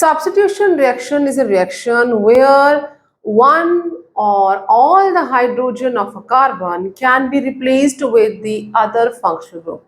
Substitution reaction is a reaction where one or all the hydrogen of a carbon can be replaced with the other functional group.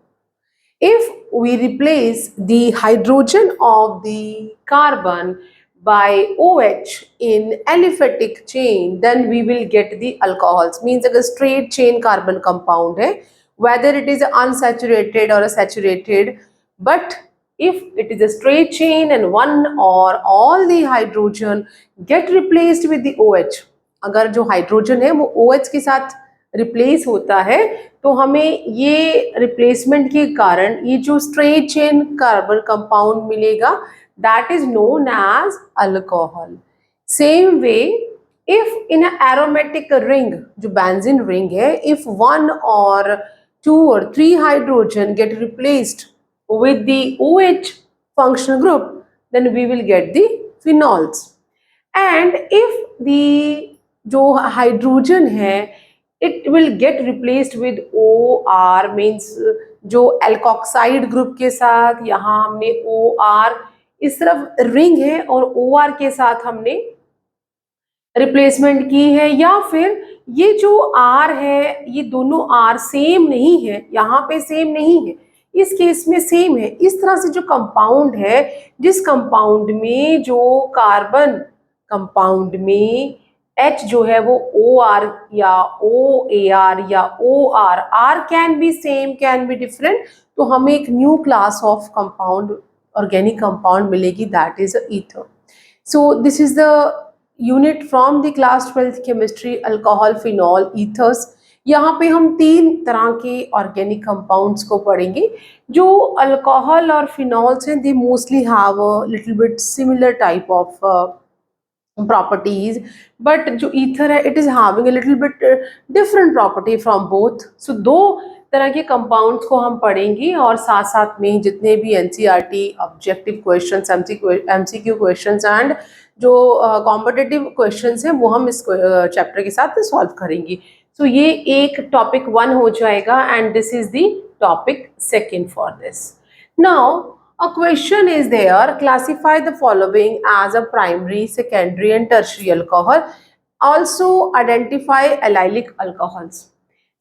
If we replace the hydrogen of the carbon by OH in aliphatic chain, then we will get the alcohols. Means अगर straight chain carbon compound है, whether it is unsaturated or a saturated, but if it is a straight chain and one or all the hydrogen get replaced with the OH, अगर जो hydrogen है वो OH के साथ replace होता है तो हमें ये रिप्लेसमेंट के कारण ये जो स्ट्रेट चेन कार्बन कंपाउंड मिलेगा, that is known as alcohol. Same way if in aromatic ring, जो बेंजीन रिंग है, इफ वन और टू और three hydrogen get replaced with the OH functional group, then we will get the phenols. And if the जो hydrogen है it will get replaced with OR, means जो alkoxide group के साथ यहाँ हमने OR, इस तरफ रिंग है और OR के साथ हमने रिप्लेसमेंट की है, या फिर ये जो R है ये दोनों R सेम नहीं है, यहाँ पे सेम नहीं है, इस केस में सेम है. इस तरह से जो कंपाउंड है, जिस कंपाउंड में जो कार्बन कंपाउंड में H जो है वो OR या OAR या OR, R can be same can be different, तो हमें एक new class of compound, organic compound मिलेगी, that is ether. So this is the unit from the class 12th chemistry, alcohol, phenol, ethers. यहाँ पे हम तीन तरह के ऑर्गेनिक कंपाउंड्स को पढ़ेंगे. जो अल्कोहल और फिनॉल्स हैं, they mostly have a little bit similar type of properties, but जो ईथर है it is having a little bit different property from both. So दो तरह के कंपाउंड्स को हम पढ़ेंगे और साथ साथ में जितने भी NCERT objective questions, MCQ questions and जो कॉम्पिटिटिव क्वेश्चंस हैं वो हम इस चैप्टर के साथ सॉल्व करेंगे. सो ये एक टॉपिक 1 हो जाएगा and this is the topic 2 for this. Now a question is there, classify the following as a primary, secondary and tertiary alcohol. Also identify allylic alcohols.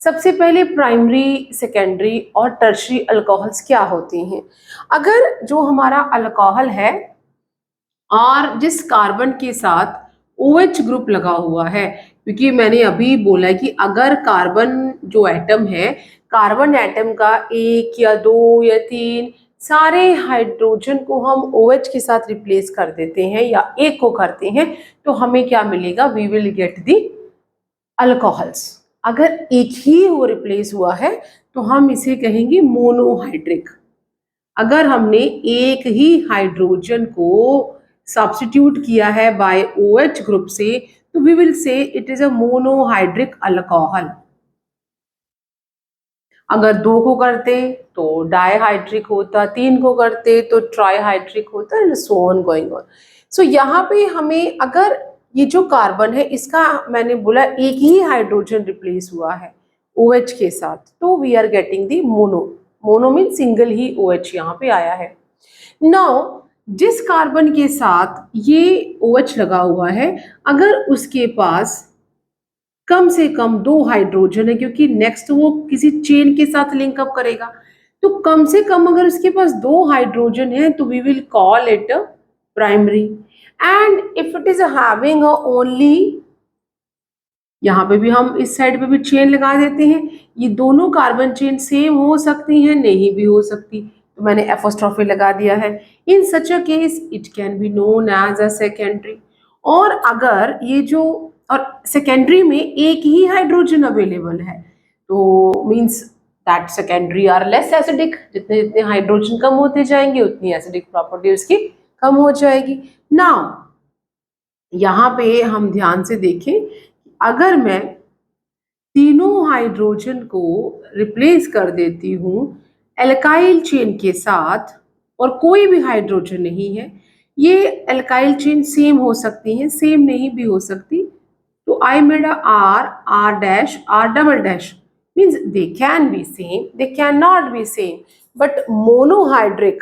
सबसे पहले प्राइमरी, सेकेंडरी और टर्शरी अल्कोहल्स क्या होती हैं. अगर जो हमारा अल्कोहल है और जिस कार्बन के साथ OH ग्रुप लगा हुआ है, क्योंकि मैंने अभी बोला कि अगर कार्बन जो एटम है, कार्बन एटम का 1 या 2 या 3 सारे हाइड्रोजन को हम OH के साथ रिप्लेस कर देते हैं या एक को करते हैं, तो हमें क्या मिलेगा, we will get the alcohols. अगर एक ही वो रिप्लेस हुआ है तो हम इसे कहेंगे मोनोहाइड्रिक. अगर हमने एक ही हाइड्रोजन को सब्स्टिट्यूट किया है बाय OH ग्रुप से, तो we will say it is a monohydric alcohol. अगर 2 को करते तो डाइहाइड्रिक होता, 3 को करते तो ट्राइहाइड्रिक होता, and so on going on. So यहाँ पे हमें अगर ये जो कार्बन है इसका मैंने बोला एक ही हाइड्रोजन रिप्लेस हुआ है OH के साथ, तो we are getting the mono. Mono mean single ही OH यहाँ पे आया है. नाउ जिस कार्बन के साथ ये OH लगा हुआ है, अगर उसके पास कम से कम 2 हाइड्रोजन है, क्योंकि नेक्स्ट वो किसी चेन के साथ लिंकअप करेगा, तो कम से कम अगर उसके पास 2 हाइड्रोजन है तो we will call it primary. And if it is having only, यहाँ पे भी हम इस साइड पे भी चेन लगा देते हैं, ये दोनों कार्बन चेन सेम हो सकती हैं, नहीं भी हो सकती, तो मैंने एपोस्ट्रोफी लगा दिया है. In such a case it can be known as a secondary. और अगर ये जो और सेकेंडरी में एक ही हाइड्रोजन अवेलेबल है, तो means that secondary are less acidic. जितने जितने हाइड्रोजन कम होते जाएंगे उतनी एसिडिक प्रॉपर्टी उसकी कम हो जाएगी. नाउ यहाँ पे हम ध्यान से देखें, अगर मैं तीनों हाइड्रोजन को रिप्लेस कर देती हूँ एल्काइल चेन के साथ और कोई भी हाइड्रोजन नहीं है, ये एल्काइल चेन सेम हो सकती है, सेम नहीं भी हो सकती, तो I made a R dash, R double dash, means they can be same, they cannot be same, but monohydric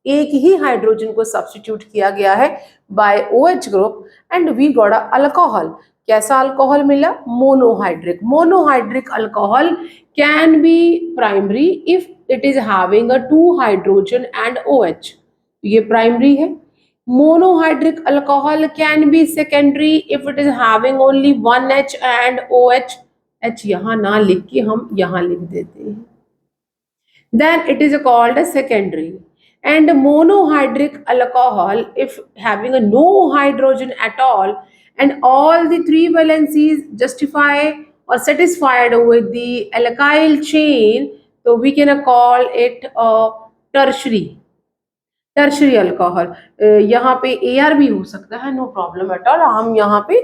एक ही हाइड्रोजन को सब्स्टिट्यूट किया गया है by OH group and we got a alcohol. कैसा अल्कोहल मिला? Monohydric. Monohydric alcohol can be primary if it is having a 2 hydrogen and OH, ये primary है। Monohydric alcohol can be secondary if it is having only 1 H and OH। H यहाँ ना लिख के हम यहाँ लिख देते हैं, then it is called a secondary. And monohydric alcohol, if having a no hydrogen at all and all the 3 valencies justify or satisfied with the alkyl chain, so we can call it a tertiary alcohol. यहाँ पे AR भी हो सकता है, no problem at all. हम यहाँ पे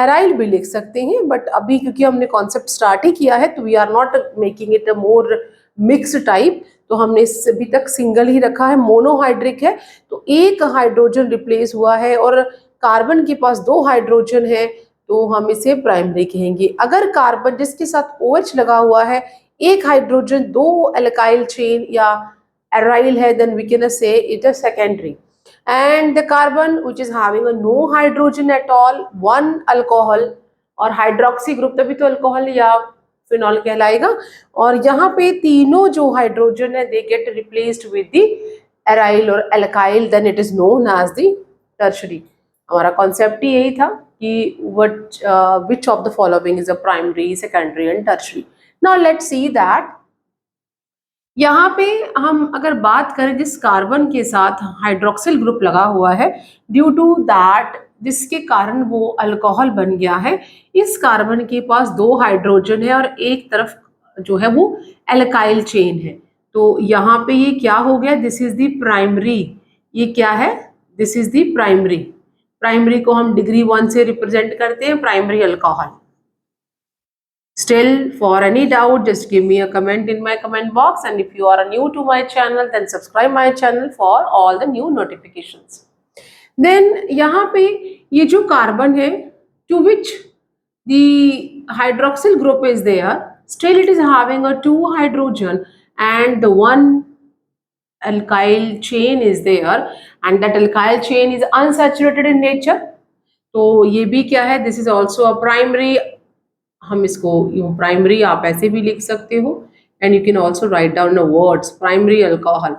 aryl भी लिख सकते हैं, बट अभी क्योंकि हमने कॉन्सेप्ट स्टार्ट ही किया है तो we are not making it a more mix type, तो हमने इससे अभी तक सिंगल ही रखा है। मोनोहाइड्रिक है तो एक हाइड्रोजन रिप्लेस हुआ है और कार्बन के पास 2 हाइड्रोजन है, तो हम इसे प्राइमरी कहेंगे। अगर कार्बन जिसके साथ OH लगा हुआ है, एक हाइड्रोजन 2 एल्काइल चेन या aryl hai, then we can say it is secondary. And the carbon which is having a no hydrogen at all, 1 alcohol और हाइड्रोक्सी ग्रुप, तभी तो अल्कोहल या फिनॉल कहलाएगा। और यहाँ पे तीनों जो हाइड्रोजन है they get replaced with the aryl और alkyl, then it is known as the tertiary. हमारा कॉन्सेप्ट ही यही था कि which of the following is a primary, secondary and tertiary. Now let's see that यहाँ पे हम अगर बात करें जिस कार्बन के साथ हाइड्रोक्सिल ग्रुप लगा हुआ है, ड्यू टू दैट जिसके कारण वो अल्कोहल बन गया है, इस कार्बन के पास 2 हाइड्रोजन है और एक तरफ जो है वो एल्काइल चेन है, तो यहाँ पे ये क्या हो गया? This is the primary. ये क्या है? This is the primary. Primary को हम डिग्री 1 से रिप्रेजेंट करते हैं, primary alcohol. Still, for any doubt, just give me a comment in my comment box, and if you are new to my channel, then subscribe my channel for all the new notifications. Then यहाँ पे ये जो carbon है to which the hydroxyl group is there, still it is having a 2 hydrogen and the 1 alkyl chain is there, and that alkyl chain is unsaturated in nature. तो ये भी क्या है? This is also a primary. हम इसको यूं primary आप ऐसे भी लिख सकते हो, and you can also write down the words primary alcohol.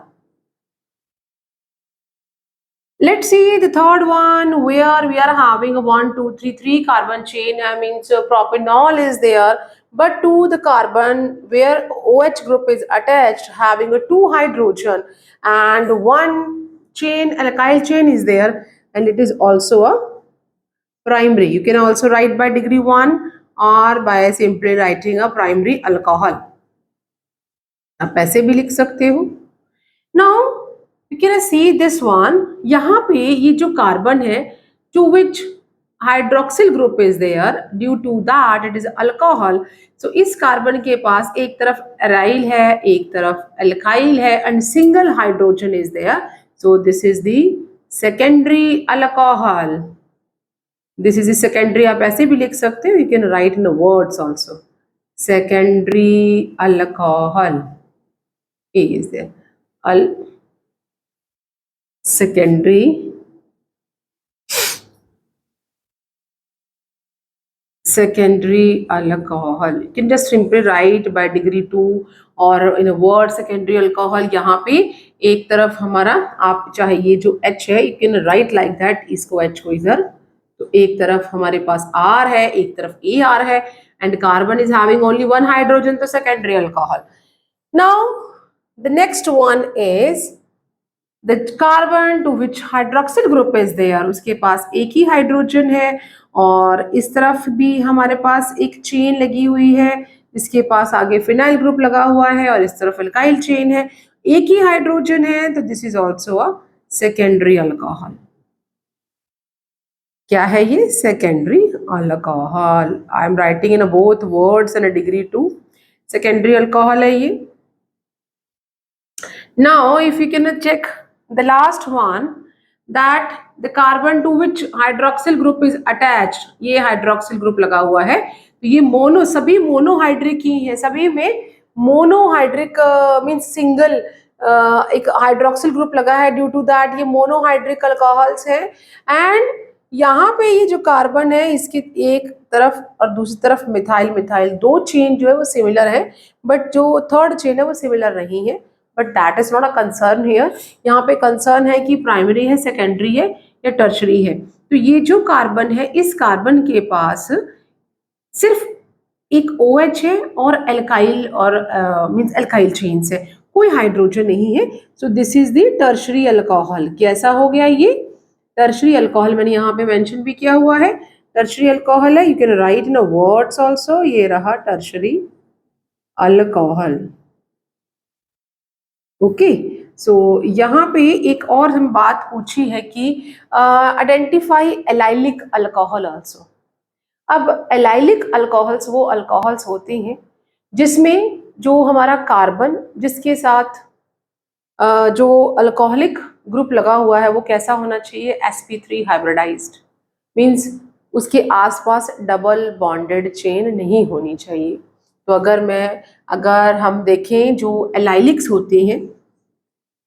Let's see the third one where we are having a 1, 2, 3, 3 carbon chain. I mean, so propanol is there, but to the carbon where OH group is attached, having a 2 hydrogen and 1 chain, alkyl chain is there, and it is also a primary. You can also write by degree 1 or by simply writing a primary alcohol. आप ऐसे भी लिख सकते हो। Now you can see this one. यहाँ पे ये जो कार्बन है to which hydroxyl group is there, due to that it is alcohol. So इस कार्बन के पास एक तरफ एराइल है, एक तरफ एल्काइल है, and single hydrogen is there. So this is the secondary alcohol. This is the secondary, आप ऐसे भी लिख सकते हो, you can write in the words also. Secondary alcohol is there. Secondary alcohol. You can just simply write by degree 2 और in a word secondary alcohol. यहाँ पे एक तरफ हमारा आप चाहे ये जो H है, you can write like that, इसको H को इधर, तो एक तरफ हमारे पास R है, एक तरफ AR है, and carbon is having only 1 hydrogen, तो secondary alcohol. Now the next one is the carbon to which hydroxyl group is there, उसके पास एक ही हाइड्रोजन है और इस तरफ भी हमारे पास एक चेन लगी हुई है, इसके पास आगे फिनाइल ग्रुप लगा हुआ है और इस तरफ एल्काइल चेन है, एक ही हाइड्रोजन है, तो this is also a secondary alcohol. क्या है ये? Secondary alcohol. I am writing in both words in degree 2, secondary alcohol है ये। Now if you can check the last one, that the carbon to which hydroxyl group is attached, ये hydroxyl group लगा हुआ है, तो ये mono, सभी monohydric ही है, सभी में मोनोहाइड्रिक मीन्स सिंगल एक हाइड्रोक्सिल ग्रुप लगा है, ड्यू टू दैट ये मोनोहाइड्रिक अल्कोहल्स है। एंड यहाँ पे ये जो कार्बन है इसकी एक तरफ और दूसरी तरफ मिथाइल मिथाइल, दो चेन जो है वो सिमिलर है, बट जो थर्ड चेन है वो सिमिलर नहीं है, but that is not a concern here. यहाँ पे कंसर्न है कि प्राइमरी है, सेकेंडरी है या टर्शरी है। तो ये जो कार्बन है, इस कार्बन के पास सिर्फ एक OH है और एल्काइल और मींस एल्काइल चेन्स है, कोई हाइड्रोजन नहीं है। सो this is the tertiary alcohol. कैसा हो गया ये टर्शरी अल्कोहल? मैंने यहाँ पे मेंशन भी किया हुआ है, टर्शरी अल्कोहल है। You can write in words also, ये रहा टर्शरी अल्कोहल। ओके, सो यहाँ पे एक और हम बात पूछी है कि आइडेंटिफाई एलाइलिक अल्कोहल आल्सो। अब एलाइलिक अल्कोहल्स वो अल्कोहल्स होते हैं जिसमें जो हमारा कार्बन जिसके साथ जो अल्कोहलिक ग्रुप लगा हुआ है वो कैसा होना चाहिए? sp3 हाइब्रिडाइज्ड, मींस उसके आसपास डबल बॉन्डेड चेन नहीं होनी चाहिए। तो अगर हम देखें जो एलाइलिक्स होते हैं,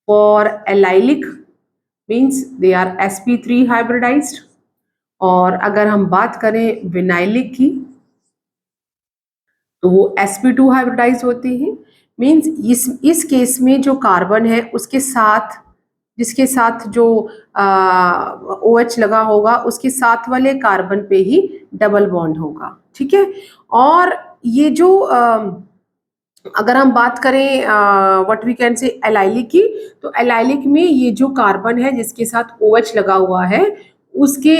for allylic means they are sp3 hybridised. और अगर हम बात करें विनाइलिक की तो वो sp2 हाइब्रिडाइज होती है। मींस इस केस में जो कार्बन है उसके साथ जिसके साथ जो OH लगा होगा उसके साथ वाले कार्बन पे ही डबल बॉन्ड होगा, ठीक है। और ये जो अगर हम बात करें what we can say allylic की, तो एलाइलिक में ये जो कार्बन है जिसके साथ OH लगा हुआ है उसके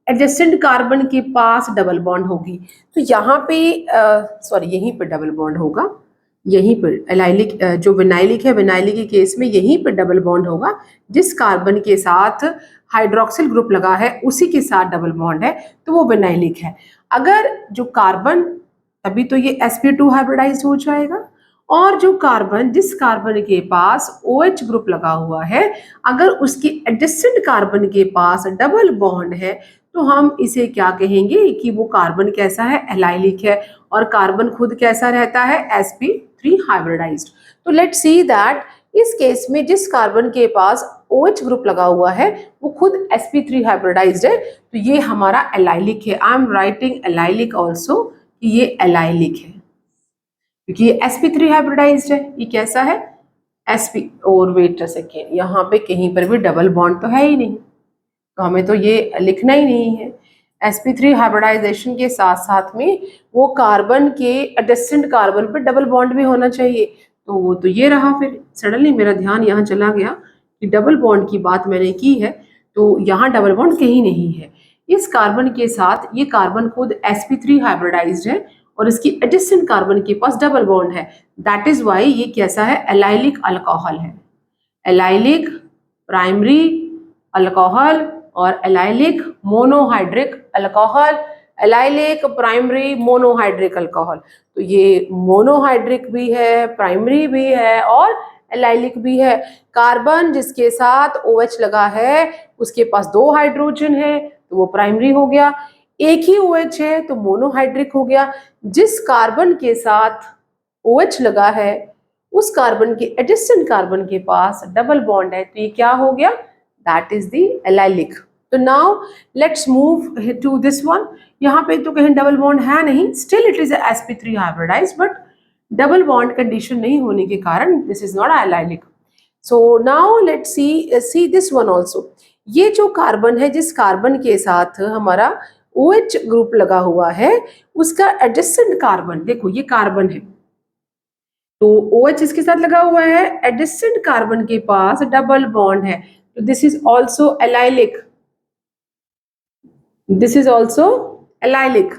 एडजेसेंट कार्बन के पास डबल बॉन्ड होगी। तो यहाँ पे सॉरी यहीं पे डबल बॉन्ड होगा, यहीं पर एलाइलिक जो विनाइलिक है, विनाइलिक के केस में यहीं पर डबल बॉन्ड होगा। जिस कार्बन के साथ हाइड्रोक्सिल ग्रुप लगा है उसी के साथ डबल बॉन्ड है तो वो विनाइलिक है। अगर जो कार्बन, तभी तो ये sp2 हाइब्रिडाइज्ड हो जाएगा। और जो कार्बन जिस कार्बन के पास OH ग्रुप लगा हुआ है, अगर उसके एडजेसेंट कार्बन के पास डबल बॉन्ड है तो हम इसे क्या कहेंगे कि वो कार्बन कैसा है? एलाइलिक है। और कार्बन खुद कैसा रहता है? sp3 hybridised. तो लेट्स सी दैट इस केस में जिस कार्बन के पास OH ग्रुप लगा हुआ है वो खुद sp3 हाइब्रिडाइज्ड है, तो ये हमारा एलाइलिक है। आई एम राइटिंग एलाइलिक ऑल्सो, कि ये एलाइलिक है क्योंकि ये sp3 हाइब्रिडाइज्ड है। ये कैसा है? sp, और वेट अ सेकेंड, यहाँ पे कहीं पर भी डबल बॉन्ड तो है ही नहीं, तो हमें तो ये लिखना ही नहीं है। sp3 हाइब्रिडाइजेशन के साथ साथ में वो कार्बन के एडजेसेंट कार्बन पर डबल बॉन्ड भी होना चाहिए, तो वो तो ये रहा। फिर सडनली मेरा ध्यान यहाँ चला गया कि डबल बॉन्ड की बात मैंने की है, तो यहाँ डबल बॉन्ड कहीं नहीं है। इस कार्बन के साथ ये कार्बन खुद sp3 हाइब्रिडाइज्ड है और इसकी एडजेसेंट कार्बन के पास डबल बॉन्ड है। दैट इज वाई ये कैसा है? एलाइलिक अल्कोहल है। एलाइलिक प्राइमरी अल्कोहल और allylic monohydric alcohol, allylic primary monohydric alcohol. तो ये मोनोहाइड्रिक भी है, प्राइमरी भी है और एलाइलिक भी है। कार्बन जिसके साथ OH लगा है उसके पास दो हाइड्रोजन है तो वो प्राइमरी हो गया, एक ही OH है तो मोनोहाइड्रिक हो गया। जिस कार्बन के साथ OH लगा है उस कार्बन के एडजेसेंट कार्बन के पास डबल बॉन्ड है तो ये क्या हो गया? That is the allylic. So now let's move to this one. यहाँ पे तो कहीं डबल बॉन्ड है नहीं, still it is sp3 hybridised, but double bond condition नहीं होने के कारण this is not allylic. So now let's see this one also. ये जो कार्बन है जिस कार्बन के साथ हमारा OH ग्रुप लगा हुआ है उसका एडजेसेंट कार्बन, देखो ये कार्बन है तो OH इसके साथ लगा हुआ है, एडजेसेंट कार्बन के पास डबल बॉन्ड है तो this is also allylic, this is also allylic.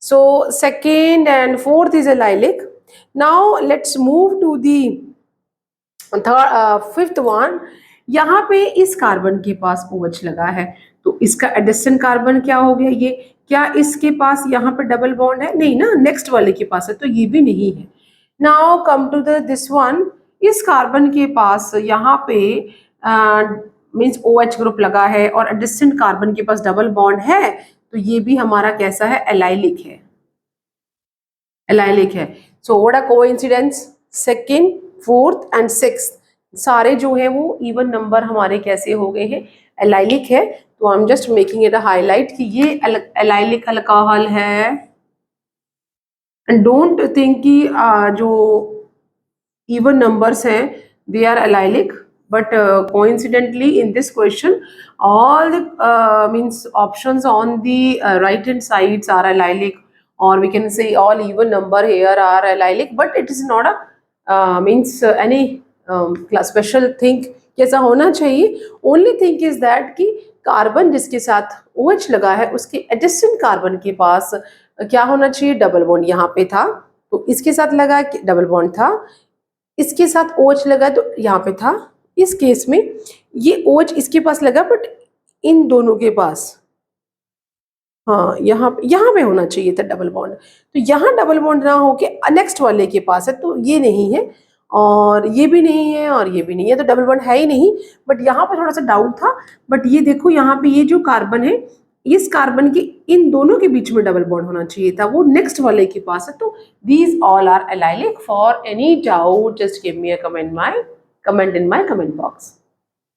So second and fourth is allylic. Now let's move to the fifth one. यहाँ पे इस कार्बन के पास OH लगा है तो इसका एडजेसेंट कार्बन क्या हो गया? ये क्या इसके पास यहाँ पे डबल बॉन्ड है? नहीं ना, नेक्स्ट वाले के पास है तो ये भी नहीं है। Now come to this one. इस कार्बन के पास यहाँ पे मीन्स OH ग्रुप लगा है और एडजेसेंट कार्बन के पास डबल बॉन्ड है तो ये भी हमारा कैसा है? एलाइलिक है, एलाइलिक है। So what a coincidence, second, fourth and sixth सारे जो है वो इवन नंबर हमारे कैसे हो गए हैं, एलाइलिक है। तो I am just making it a highlight कि ये एलाइलिक अल्कोहल है। एंड डोंट थिंक कि जो even numbers हैं they are allylic, but coincidentally in this question all the means options on the right hand sides are allylic, or we can say all even number here are allylic, but it is not a means any special thing कि ऐसा होना चाहिए। Only thing is that कि carbon जिसके साथ OH लगा है उसके एडजेसेंट कार्बन के पास क्या होना चाहिए, डबल बॉन्ड। यहाँ पे था तो इसके साथ लगा डबल बॉन्ड था, इसके साथ OH लगा तो यहाँ पे था। इस केस में ये OH इसके पास लगा बट इन दोनों के पास, हाँ यहाँ पे होना चाहिए था डबल बॉन्ड। तो यहाँ डबल बॉन्ड ना होके नेक्स्ट वाले के पास है, तो ये नहीं है और ये भी नहीं है और ये भी नहीं है, तो डबल बॉन्ड है ही नहीं। बट यहाँ पे थोड़ा सा डाउट था, बट ये देखो यहाँ पे ये जो कार्बन है इस कार्बन के इन दोनों के बीच में डबल बॉन्ड होना चाहिए था, वो नेक्स्ट वाले के पास है। तो these all are allylic. For any doubt just give me a comment in my comment box.